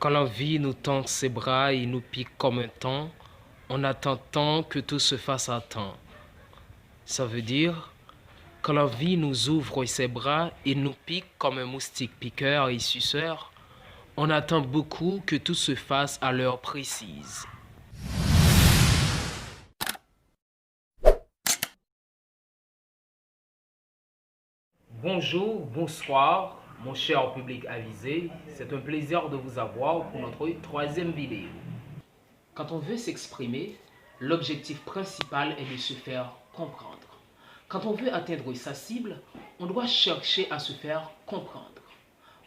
Quand la vie nous tend ses bras et nous pique comme un temps, on attend tant que tout se fasse à temps. Ça veut dire, quand la vie nous ouvre ses bras et nous pique comme un moustique piqueur et suceur, on attend beaucoup que tout se fasse à l'heure précise. Bonjour, bonsoir, mon cher public avisé. C'est un plaisir de vous avoir pour notre troisième vidéo. Quand on veut s'exprimer, l'objectif principal est de se faire comprendre. Quand on veut atteindre sa cible, on doit chercher à se faire comprendre.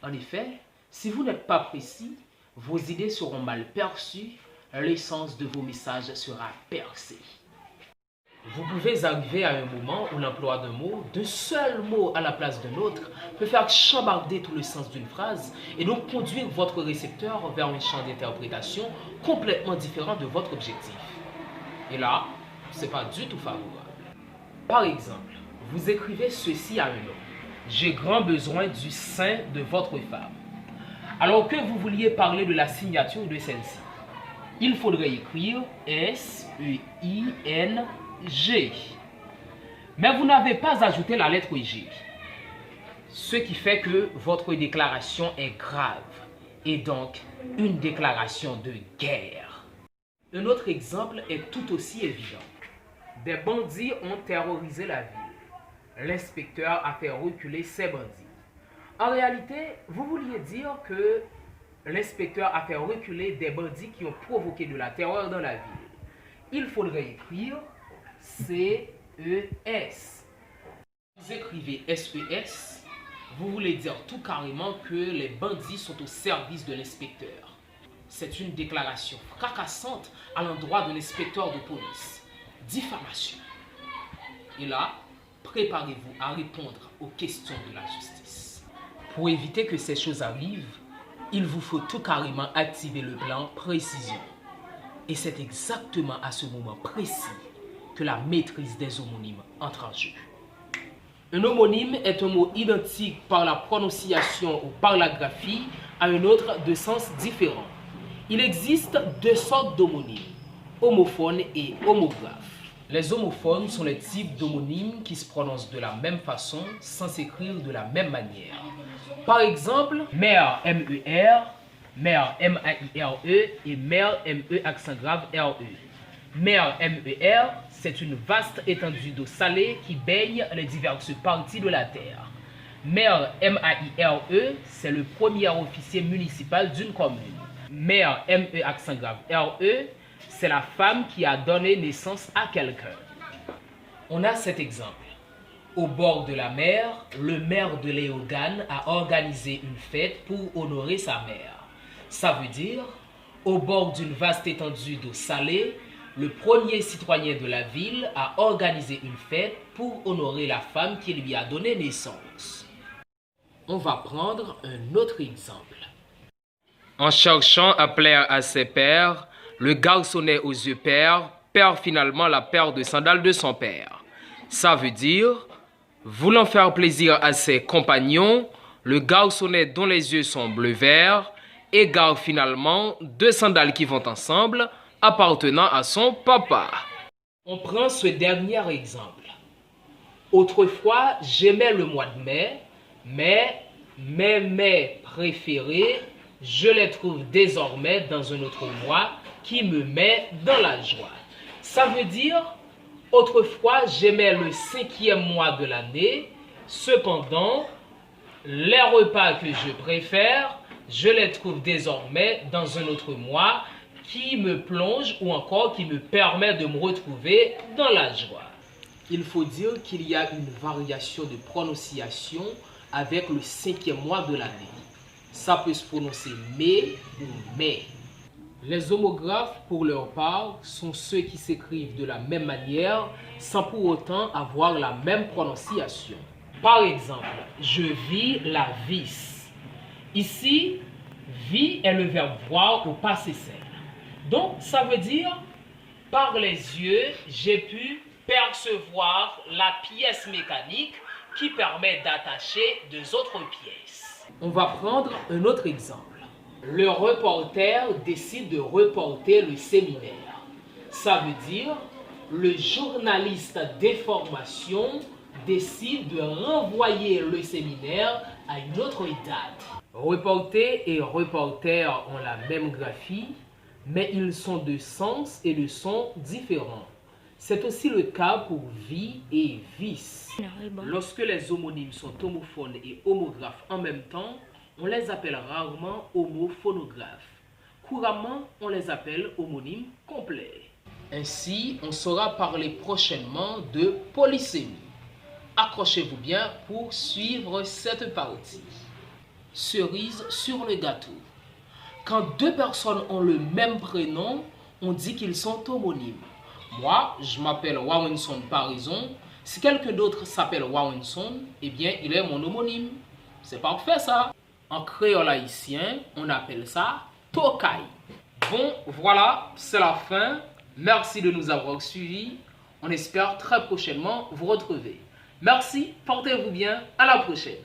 En effet, si vous n'êtes pas précis, vos idées seront mal perçues, l'essence de vos messages sera percée. Vous pouvez arriver à un moment où l'emploi d'un seul mot à la place d'un autre peut faire chambarder tout le sens d'une phrase et donc conduire votre récepteur vers un champ d'interprétation complètement différent de votre objectif. Et là, ce n'est pas du tout favorable. Par exemple, vous écrivez ceci à un homme. J'ai grand besoin du sein de votre femme. Alors que vous vouliez parler de la signature de celle-ci, il faudrait écrire S-E-I-N-G. Mais vous n'avez pas ajouté la lettre G. Ce qui fait que votre déclaration est grave et donc une déclaration de guerre. Un autre exemple est tout aussi évident. Des bandits ont terrorisé la ville. L'inspecteur a fait reculer ces bandits. En réalité, vous vouliez dire que l'inspecteur a fait reculer des bandits qui ont provoqué de la terreur dans la ville. Il faudrait écrire C-E-S. Vous écrivez S-E-S, vous voulez dire tout carrément que les bandits sont au service de l'inspecteur. C'est une déclaration fracassante à l'endroit d'un inspecteur de police. Diffamation. Et là, préparez-vous à répondre aux questions de la justice. Pour éviter que ces choses arrivent, il vous faut tout carrément activer le plan précision. Et c'est exactement à ce moment précis que la maîtrise des homonymes entre en jeu. Un homonyme est un mot identique par la prononciation ou par la graphie à un autre de sens différent. Il existe deux sortes d'homonymes, homophones et homographes. Les homophones sont les types d'homonymes qui se prononcent de la même façon sans s'écrire de la même manière. Par exemple, mère M-E-R, mère M-A-I-R-E et mère M-E accent grave R-E. Mer M-E-R, c'est une vaste étendue d'eau salée qui baigne les diverses parties de la terre. Maire M-A-I-R-E, c'est le premier officier municipal d'une commune. Mère M-E accent grave R-E, c'est la femme qui a donné naissance à quelqu'un. On a cet exemple. Au bord de la mer, le maire de Léogane a organisé une fête pour honorer sa mère. Ça veut dire, au bord d'une vaste étendue d'eau salée, le premier citoyen de la ville a organisé une fête pour honorer la femme qui lui a donné naissance. On va prendre un autre exemple. En cherchant à plaire à ses pères, le garçonnet aux yeux perd finalement la paire de sandales de son père. Ça veut dire, voulant faire plaisir à ses compagnons, le garçonnet dont les yeux sont bleu-vert égare finalement deux sandales qui vont ensemble, appartenant à son papa. On prend ce dernier exemple. Autrefois, j'aimais le mois de mai, mais mes mets préférés, je les trouve désormais dans un autre mois qui me met dans la joie. Ça veut dire, autrefois, j'aimais le 5e mois de l'année, cependant, les repas que je préfère, je les trouve désormais dans un autre mois qui me plonge ou encore qui me permet de me retrouver dans la joie. Il faut dire qu'il y a une variation de prononciation avec le 5e mois de l'année. Ça peut se prononcer mais ou mais. Les homographes, pour leur part, sont ceux qui s'écrivent de la même manière sans pour autant avoir la même prononciation. Par exemple, je vis la vis. Ici, vis est le verbe voir au passé simple. Donc, ça veut dire, par les yeux, j'ai pu percevoir la pièce mécanique qui permet d'attacher deux autres pièces. On va prendre un autre exemple. Le reporter décide de reporter le séminaire. Ça veut dire le journaliste d'information décide de renvoyer le séminaire à une autre date. Reporter et reporter ont la même graphie, mais ils sont de sens et de son différents. C'est aussi le cas pour vie et vice. Lorsque les homonymes sont homophones et homographes en même temps, on les appelle rarement homophonographes. Couramment, on les appelle homonymes complets. Ainsi, on saura parler prochainement de polysémie. Accrochez-vous bien pour suivre cette partie. Cerise sur le gâteau. Quand deux personnes ont le même prénom, on dit qu'ils sont homonymes. Moi, je m'appelle Wawenson par raison. Si quelqu'un d'autre s'appelle Wawenson, eh bien, il est mon homonyme. C'est parfait ça. En créole haïtien, on appelle ça Tokay. Bon, voilà, c'est la fin. Merci de nous avoir suivis. On espère très prochainement vous retrouver. Merci, portez-vous bien. À la prochaine.